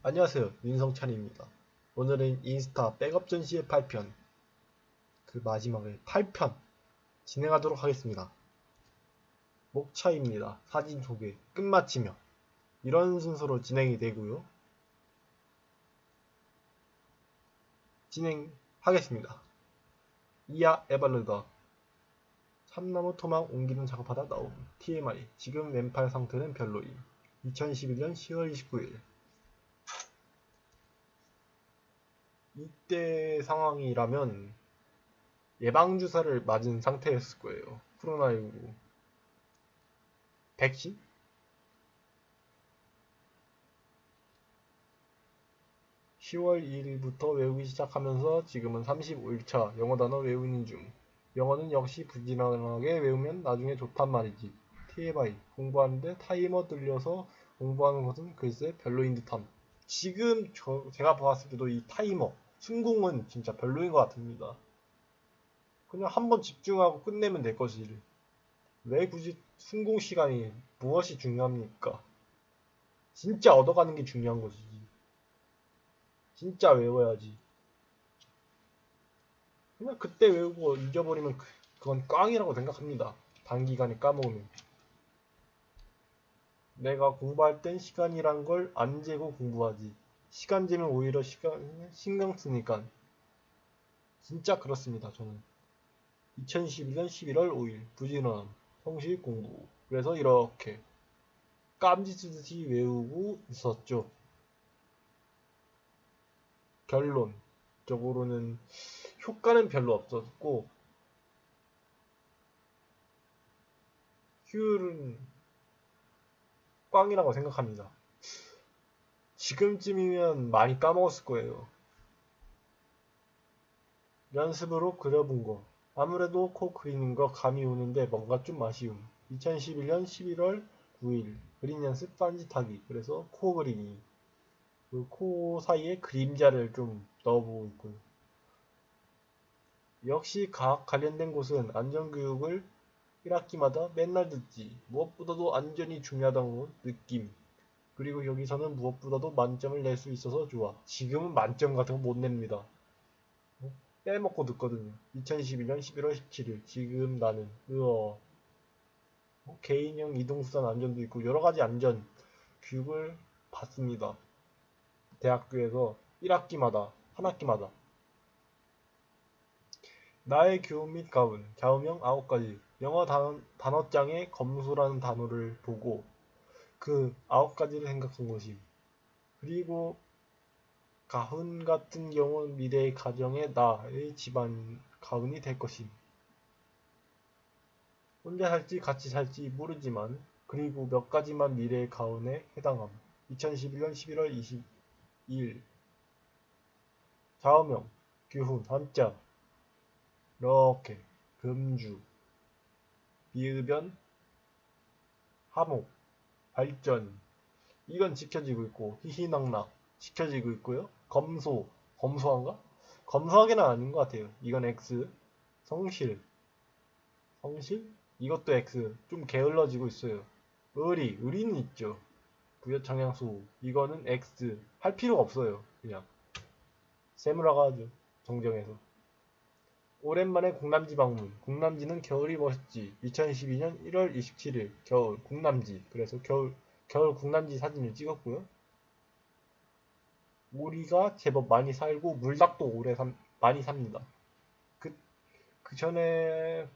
안녕하세요, 윤성찬입니다. 오늘은 인스타 백업 전시회 8편, 그 마지막에 8편 진행하도록 하겠습니다. 목차입니다. 사진 소개, 끝마치며 이런 순서로 진행이 되고요. 진행하겠습니다. 이야 에발루다 참나무 토막 옮기는 작업하다 나옴. TMI 지금 왼팔 상태는 별로임. 2011년 10월 29일. 이때 상황이라면 예방주사를 맞은 상태였을 거예요. 코로나19 백신? 10월 2일부터 외우기 시작하면서 지금은 35일차 영어 단어 외우는 중. 영어는 역시 부지런하게 외우면 나중에 좋단 말이지. TMI 공부하는데 타이머 들려서 공부하는 것은 글쎄 별로인 듯함. 지금 제가 봤을 때도 이 타이머 순공은 진짜 별로인 것 같습니다. 그냥 한번 집중하고 끝내면 될 것이지. 왜 굳이 순공 시간이 무엇이 중요합니까? 진짜 얻어가는 게 중요한 것이지. 진짜 외워야지. 그냥 그때 외우고 잊어버리면 그건 꽝이라고 생각합니다. 단기간에 까먹으면. 내가 공부할 땐 시간이란 걸 안 재고 공부하지. 시간 재면 오히려 신경 쓰니까. 진짜 그렇습니다, 저는. 2011년 11월 5일 부지런함 성실 공부. 그래서 이렇게 깜지 쓰듯이 외우고 있었죠. 결론적으로는 효과는 별로 없었고 효율은 꽝이라고 생각합니다. 지금쯤이면 많이 까먹었을 거예요. 연습으로 그려본 거. 아무래도 코 그리는 거 감이 오는데 뭔가 좀 아쉬움. 2011년 11월 9일 그림 연습 딴짓하기. 그래서 코 그리기. 그 코 사이에 그림자를 좀 넣어보고 있고요. 역시 과학 관련된 곳은 안전교육을 1학기마다 맨날 듣지. 무엇보다도 안전이 중요하다는 느낌. 그리고 여기서는 무엇보다도 만점을 낼 수 있어서 좋아. 지금은 만점 같은 거 못 냅니다. 빼먹고 듣거든요. 2012년 11월 17일. 지금 나는 개인형 이동수단 안전도 있고 여러가지 안전 교육을 받습니다. 대학교에서 1학기마다 한 학기마다 나의 교훈 및 가훈 좌우명 9가지 영어 단어장에 검수라는 단어를 보고 그 9가지를 생각한 것임. 그리고 가훈 같은 경우 미래의 가정의 나의 집안 가훈이 될 것임. 혼자 살지 같이 살지 모르지만 그리고 몇 가지만 미래의 가훈에 해당함. 2011년 11월 22일 좌우명 규훈 한자 이렇게 금주 비읍변 하목 발전 이건 지켜지고 있고 희희낙낙 지켜지고 있고요. 검소한가? 검소하게는 아닌 것 같아요. 이건 X 성실 이것도 X 좀 게을러지고 있어요. 의리는 있죠. 부여창양수 이거는 X 할 필요가 없어요. 그냥 세무라가 하죠. 정정해서. 오랜만에 국남지 방문. 국남지는 겨울이 멋있지. 2012년 1월 27일 겨울 국남지. 그래서 겨울 국남지 사진을 찍었고요. 오리가 제법 많이 살고 물닭도 많이 삽니다. 그 전에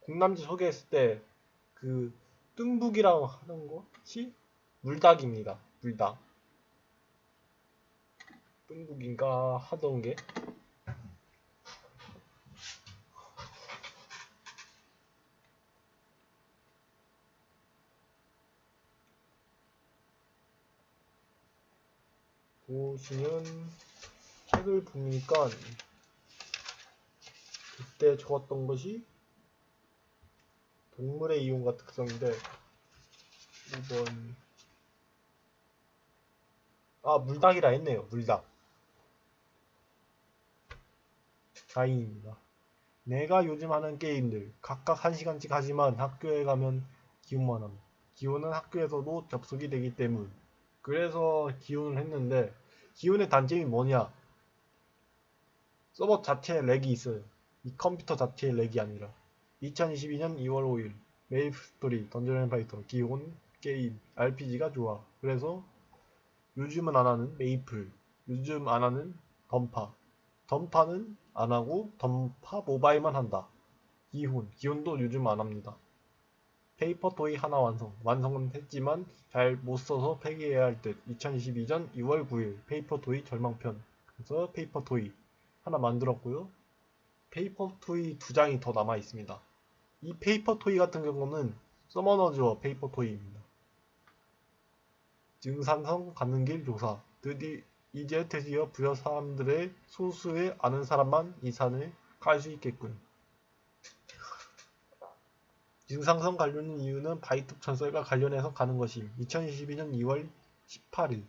국남지 소개했을 때 그 뚱북이라고 하는 것이 물닭입니다. 물닭. 뚱북인가 하던 게 보시면 책을 보니까 그때 적었던 것이 동물의 이용과 특성인데 5번 물닭이라 했네요. 물닭 4인입니다. 내가 요즘 하는 게임들 각각 1시간씩 하지만 학교에 가면 기혼만 함. 기혼은 학교에서도 접속이 되기 때문 그래서 기운을 했는데 기운의 단점이 뭐냐? 서버 자체에 렉이 있어요. 이 컴퓨터 자체에 렉이 아니라 2022년 2월 5일 메이플 스토리 던전 앤 파이터 기본 게임 RPG가 좋아. 그래서 요즘은 안 하는 메이플, 요즘 안 하는 던파, 던파는 안 하고 던파 모바일만 한다. 기혼도 요즘 안 합니다. 페이퍼 토이 하나 완성은 했지만 잘 못 써서 폐기해야 할 듯. 2022년 2월 9일 페이퍼 토이 절망편. 그래서 페이퍼 토이 하나 만들었고요. 페이퍼 토이 두 장이 더 남아 있습니다. 이 페이퍼 토이 같은 경우는 서머너즈어 페이퍼 토이입니다. 증산성 가는 길 조사. 이제 드디어 부여 사람들의 소수의 아는 사람만 이 산을 갈 수 있겠군. 증상성 가려는 이유는 바이트 전설과 관련해서 가는 것임. 2022년 2월 18일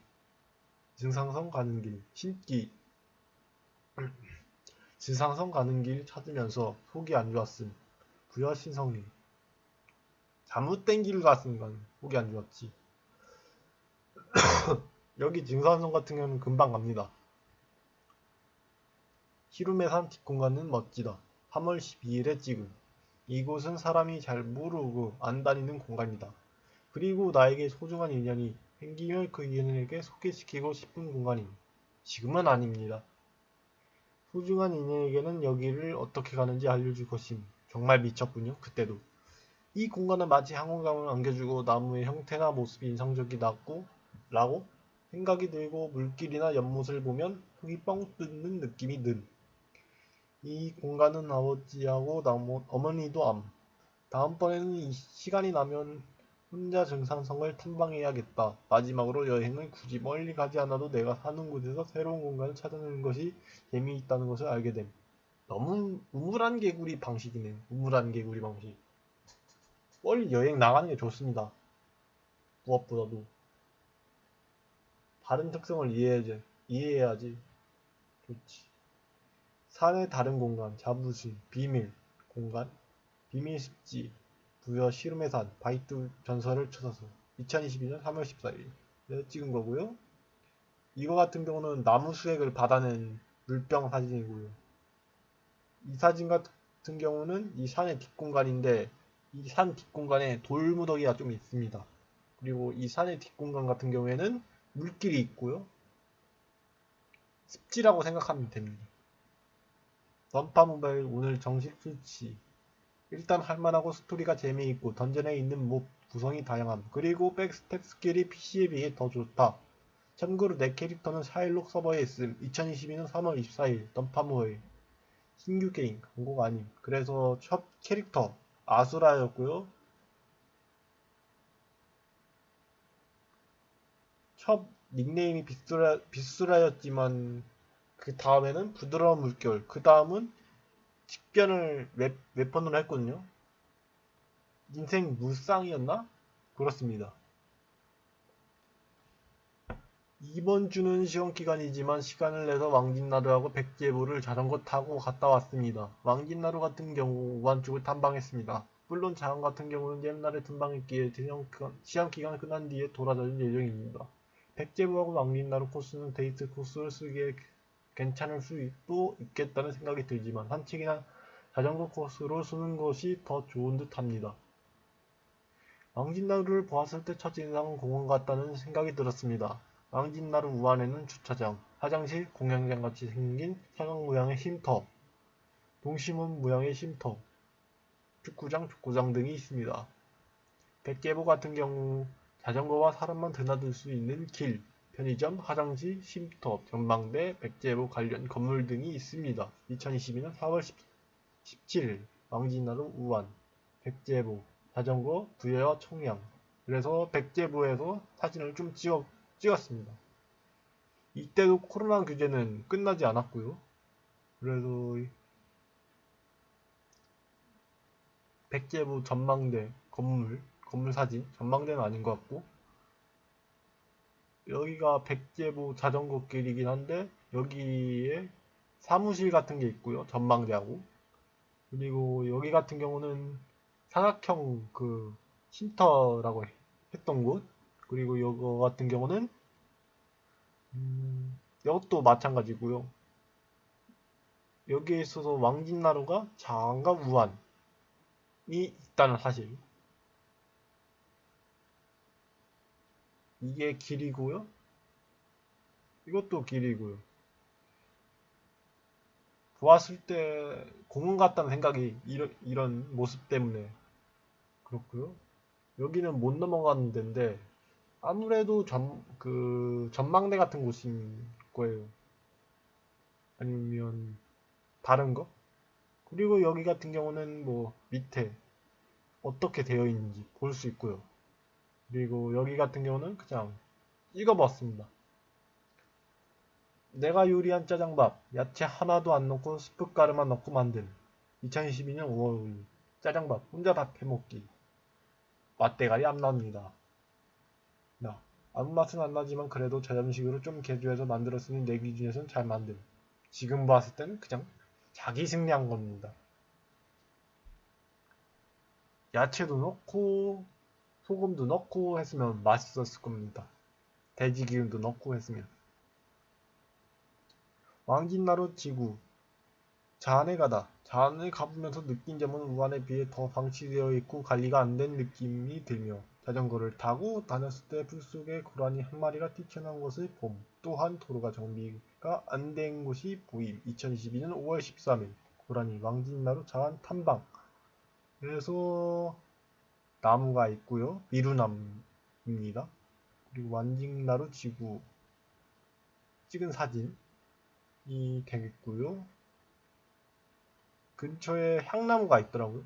증상성 가는 길 신기 증상성 가는 길 찾으면서 속이 안 좋았음. 부여 신성님 잘못된 길을 갔으니까 속이 안 좋았지. 여기 증상성 같은 경우는 금방 갑니다. 히루메산 뒷공간은 멋지다. 3월 12일에 찍음. 이곳은 사람이 잘 모르고 안 다니는 공간이다. 그리고 나에게 소중한 인연이 생기면 그 인연에게 소개시키고 싶은 공간임. 지금은 아닙니다. 소중한 인연에게는 여기를 어떻게 가는지 알려줄 것임. 정말 미쳤군요. 그때도. 이 공간은 마치 항공감을 안겨주고 나무의 형태나 모습이 인상적이다고 라고 생각이 들고 물길이나 연못을 보면 속이 뻥 뚫는 느낌이 든. 이 공간은 아버지하고 어머니도 암. 다음번에는 시간이 나면 혼자 증산성을 탐방해야겠다. 마지막으로 여행은 굳이 멀리 가지 않아도 내가 사는 곳에서 새로운 공간을 찾아내는 것이 재미있다는 것을 알게 됨. 너무 우물안 개구리 방식이네. 우물안 개구리 방식. 멀리 여행 나가는 게 좋습니다. 무엇보다도 다른 특성을 이해해야지. 좋지. 산의 다른 공간, 자부심, 비밀, 공간, 비밀 습지, 부여 시름의 산, 바이트 전설을 찾아서 2022년 3월 14일 찍은 거고요. 이거 같은 경우는 나무 수액을 받아낸 물병 사진이고요. 이 사진 같은 경우는 이 산의 뒷공간인데 이 산 뒷공간에 돌무더기가 좀 있습니다. 그리고 이 산의 뒷공간 같은 경우에는 물길이 있고요. 습지라고 생각하면 됩니다. 던파 모바일 오늘 정식 출시. 일단 할만하고 스토리가 재미있고 던전에 있는 몹 구성이 다양함. 그리고 백스텝 스킬이 PC에 비해 더 좋다. 참고로 내 캐릭터는 샤일록 서버에 있음. 2022년 3월 24일 던파 모바일 신규 게임 광고가 아님. 그래서 첫 캐릭터 아수라였고요. 첫 닉네임이 빗수라였지만 그 다음에는 부드러운 물결, 그 다음은 직변을 웨펀으로 했거든요. 인생 무쌍이었나? 그렇습니다. 이번 주는 시험기간이지만 시간을 내서 왕진나루하고 백제부를 자전거 타고 갔다 왔습니다. 왕진나루 같은 경우 우한쪽을 탐방했습니다. 물론 자항 같은 경우는 옛날에 탐방했기에 시험기간 끝난 뒤에 돌아다닐 예정입니다. 백제부하고 왕진나루 코스는 데이트 코스를 쓰기에 괜찮을 수도 있겠다는 생각이 들지만 산책이나 자전거 코스로 쓰는 것이 더 좋은 듯 합니다. 왕진나루를 보았을 때 첫 인상은 공원 같다는 생각이 들었습니다. 왕진나루 우안에는 주차장, 화장실, 공연장같이 생긴 사각 모양의 쉼터, 동심원 모양의 쉼터, 축구장 등이 있습니다. 백제보 같은 경우 자전거와 사람만 드나들 수 있는 길, 편의점, 화장실, 쉼터, 전망대, 백제보 관련 건물 등이 있습니다. 2022년 4월 17일 왕진나루 우안, 백제보, 자전거, 부여, 청량. 그래서 백제보에서 사진을 좀 찍었습니다. 이때도 코로나 규제는 끝나지 않았고요. 그래서 백제보 전망대 건물 사진 전망대는 아닌 것 같고 여기가 백제보 자전거 길이긴 한데 여기에 사무실 같은 게 있고요. 전망대하고 그리고 여기 같은 경우는 사각형 그 쉼터라고 했던 곳 그리고 이거 같은 경우는 이것도 마찬가지고요. 여기에 있어서 왕진나루가 자안과 우한이 있다는 사실. 이게 길이고요. 이것도 길이고요. 보았을 때 고문 같다는 생각이 이런 모습 때문에 그렇고요. 여기는 못 넘어가는 데인데 아무래도 전망대 같은 곳인 거예요. 아니면 다른 거? 그리고 여기 같은 경우는 뭐 밑에 어떻게 되어 있는지 볼 수 있고요. 그리고 여기 같은 경우는 그냥 찍어봤습니다. 내가 요리한 짜장밥, 야채 하나도 안 넣고 스프가루만 넣고 만든 2022년 5월 5일 짜장밥 혼자 다 해먹기. 맛대가리 안 납니다. 나 아무 맛은 안 나지만 그래도 저염식으로 좀 개조해서 만들었으니 내 기준에선 잘 만듦. 지금 봤을 때는 그냥 자기 승리한 겁니다. 야채도 넣고 소금도 넣고 했으면 맛있었을 겁니다. 돼지기름도 넣고 했으면. 왕진나루 지구 자안에 가다. 자안을 가보면서 느낀 점은 우한에 비해 더 방치되어 있고 관리가 안 된 느낌이 들며 자전거를 타고 다녔을 때 풀속에 고라니 한 마리가 뛰쳐나온 것을 봄. 또한 도로가 정비가 안 된 곳이 보임. 2022년 5월 13일 고라니 왕진나루 자안 탐방. 그래서 나무가 있고요. 미루나무입니다. 그리고 왕진나루 지구 찍은 사진이 되겠고요. 근처에 향나무가 있더라고요.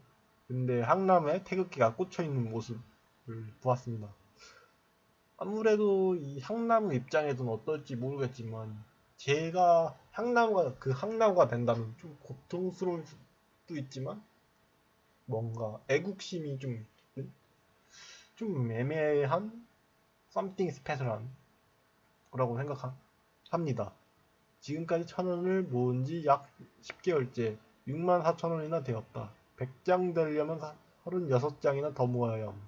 근데 향나무에 태극기가 꽂혀있는 모습을 보았습니다. 아무래도 이 향나무 입장에서는 어떨지 모르겠지만 제가 향나무가 된다면 좀 고통스러울 수도 있지만 뭔가 애국심이 좀 애매한 something special한 거라고 생각합니다. 지금까지 1,000원을 모은 지 약 10개월째 64,000원이나 되었다. 100장 되려면 36장이나 더 모아야 함.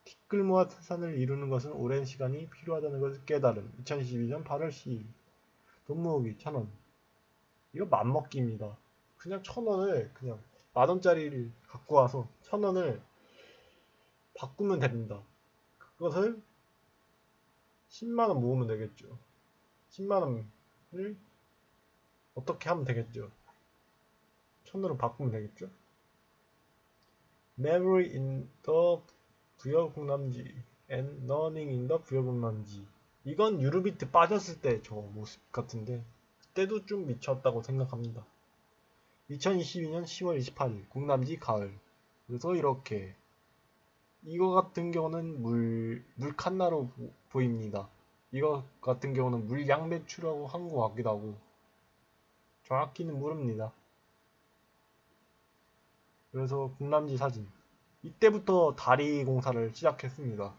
티끌 모아 태산을 이루는 것은 오랜 시간이 필요하다는 것을 깨달음. 2022년 8월 10일. 돈 모으기 1,000원. 이거 맘먹기입니다. 그냥 1,000원을 그냥 만원짜리를 갖고 와서 1,000원을 바꾸면 됩니다. 그것을 10만원 모으면 되겠죠. 10만원을 어떻게 하면 되겠죠. 1,000원으로 바꾸면 되겠죠. Never in the 부여공남지 and Learning in the 부여공남지. 이건 유루비트 빠졌을 때 저 모습 같은데 그때도 좀 미쳤다고 생각합니다. 2022년 10월 28일 국남지 가을. 그래서 이렇게 이거 같은 경우는 물 칸나로 보입니다. 이거 같은 경우는 물 양배추라고 한 것 같기도 하고 정확히는 모릅니다. 그래서 국남지 사진. 이때부터 다리 공사를 시작했습니다.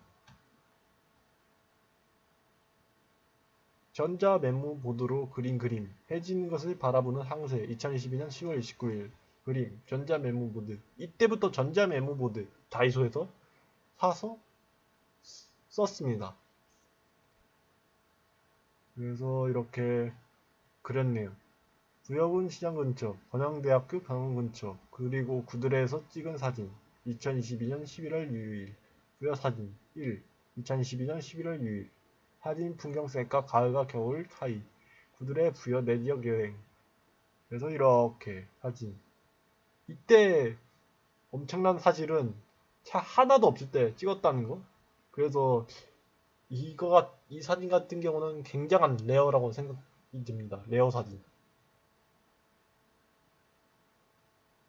전자메모 보드로 그린 그림. 해지는 것을 바라보는 항세. 2022년 10월 29일 그림. 전자메모 보드. 이때부터 전자메모 보드 다이소에서 사서 썼습니다. 그래서 이렇게 그렸네요. 부여군 시장 근처, 건양대학교 강원 근처, 그리고 구들에서 찍은 사진. 2022년 11월 6일. 부여 사진 1. 2022년 11월 6일. 사진 풍경 셀카 가을과 겨울 사이. 구들의 부여 내 지역 여행. 그래서 이렇게 사진. 이때 엄청난 사실은 차 하나도 없을 때 찍었다는 거. 그래서 이 사진 같은 경우는 굉장한 레어라고 생각이 듭니다. 레어 사진.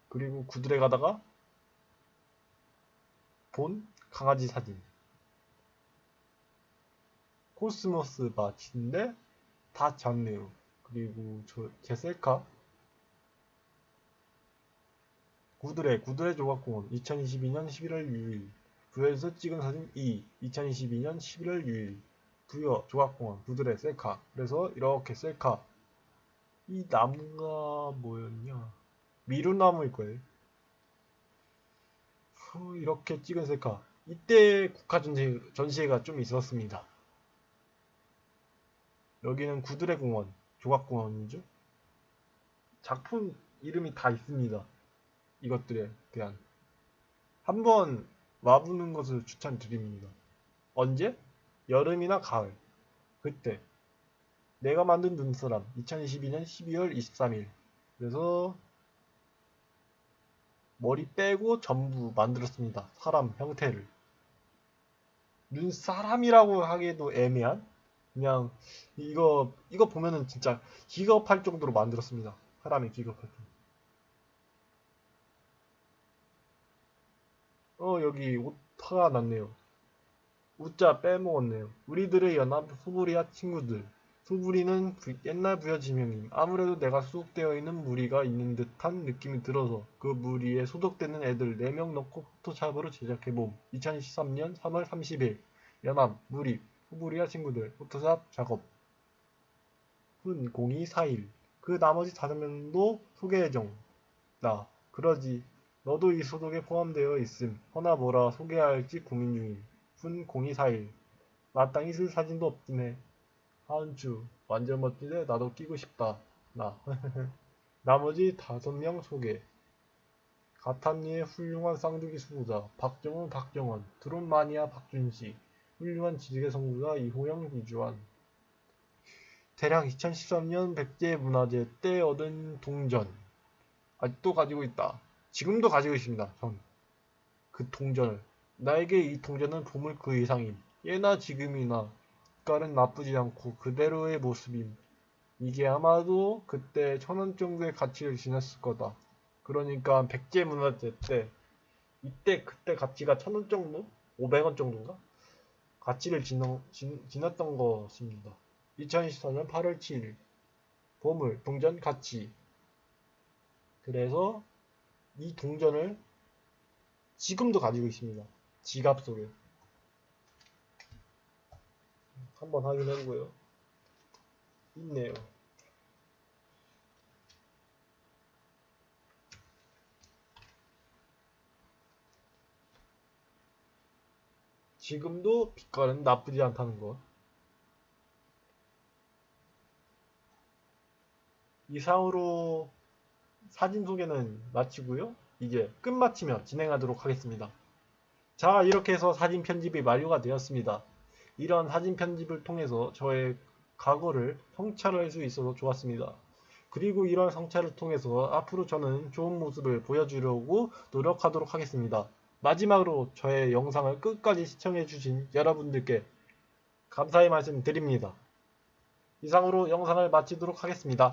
그리고 구들에 가다가 본 강아지 사진. 코스모스 밭인데 다 졌네요. 그리고 제 셀카 구들의 조각공원 2022년 11월 6일 부여에서 찍은 사진 2 2022년 11월 6일 부여 조각공원 구들의 셀카. 그래서 이렇게 셀카. 이 나무가 뭐였냐, 미루나무일 거예요. 이렇게 찍은 셀카. 이때 국가 전시회가 좀 있었습니다. 여기는 구들의 공원, 조각공원이죠. 작품 이름이 다 있습니다. 이것들에 대한. 한번 와보는 것을 추천드립니다. 언제? 여름이나 가을. 그때. 내가 만든 눈사람. 2022년 12월 23일. 그래서 머리 빼고 전부 만들었습니다. 사람 형태를. 눈사람이라고 하기에도 애매한? 그냥 이거 보면은 진짜 기겁할 정도로 만들었습니다. 사람이 기겁할 정도. 여기 오타가 났네요. 우자 빼먹었네요. 우리들의 연합 소부리아 친구들. 소부리는 옛날 부여지명임. 아무래도 내가 소속되어 있는 무리가 있는 듯한 느낌이 들어서 그 무리에 소속되는 애들 4명 넣고 포토샵으로 제작해봄. 2013년 3월 30일. 연합, 무리, 소부리아 친구들. 포토샵 작업. 훈 0241. 그 나머지 5명도 소개 예정. 나. 그러지. 너도 이 소속에 포함되어 있음. 허나 뭐라 소개해야 할지 고민 중임. 훈 0241. 마땅히 쓸 사진도 없긴 해. 하은주. 완전 멋지네. 나도 끼고 싶다. 나. 나머지 5명 소개. 가탄리의 훌륭한 쌍둥이 수호자. 박정훈, 박정원. 드론 마니아 박준식. 훌륭한 지식의 선구자 이호영, 이주환. 대략 2013년 백제문화재 때 얻은 동전. 아직도 가지고 있다. 지금도 가지고 있습니다. 전. 그 동전을. 나에게 이 동전은 보물 그 이상임. 예나 지금이나 색깔은 나쁘지 않고 그대로의 모습임. 이게 아마도 그때 1,000원 정도의 가치를 지녔을 거다. 그러니까 백제문화재 때 그때 가치가 1,000원 정도? 500원 정도인가? 가치를 지났던 것입니다. 2024년 8월 7일 보물, 동전, 가치. 그래서 이 동전을 지금도 가지고 있습니다. 지갑 속에. 한번 확인해보고요. 있네요. 지금도 빛깔은 나쁘지 않다는 것. 이상으로 사진 소개는 마치고요. 이제 끝마치며 진행하도록 하겠습니다. 자, 이렇게 해서 사진 편집이 완료가 되었습니다. 이런 사진 편집을 통해서 저의 과거를 성찰할 수 있어서 좋았습니다. 그리고 이런 성찰을 통해서 앞으로 저는 좋은 모습을 보여주려고 노력하도록 하겠습니다. 마지막으로 저의 영상을 끝까지 시청해주신 여러분들께 감사의 말씀 드립니다. 이상으로 영상을 마치도록 하겠습니다.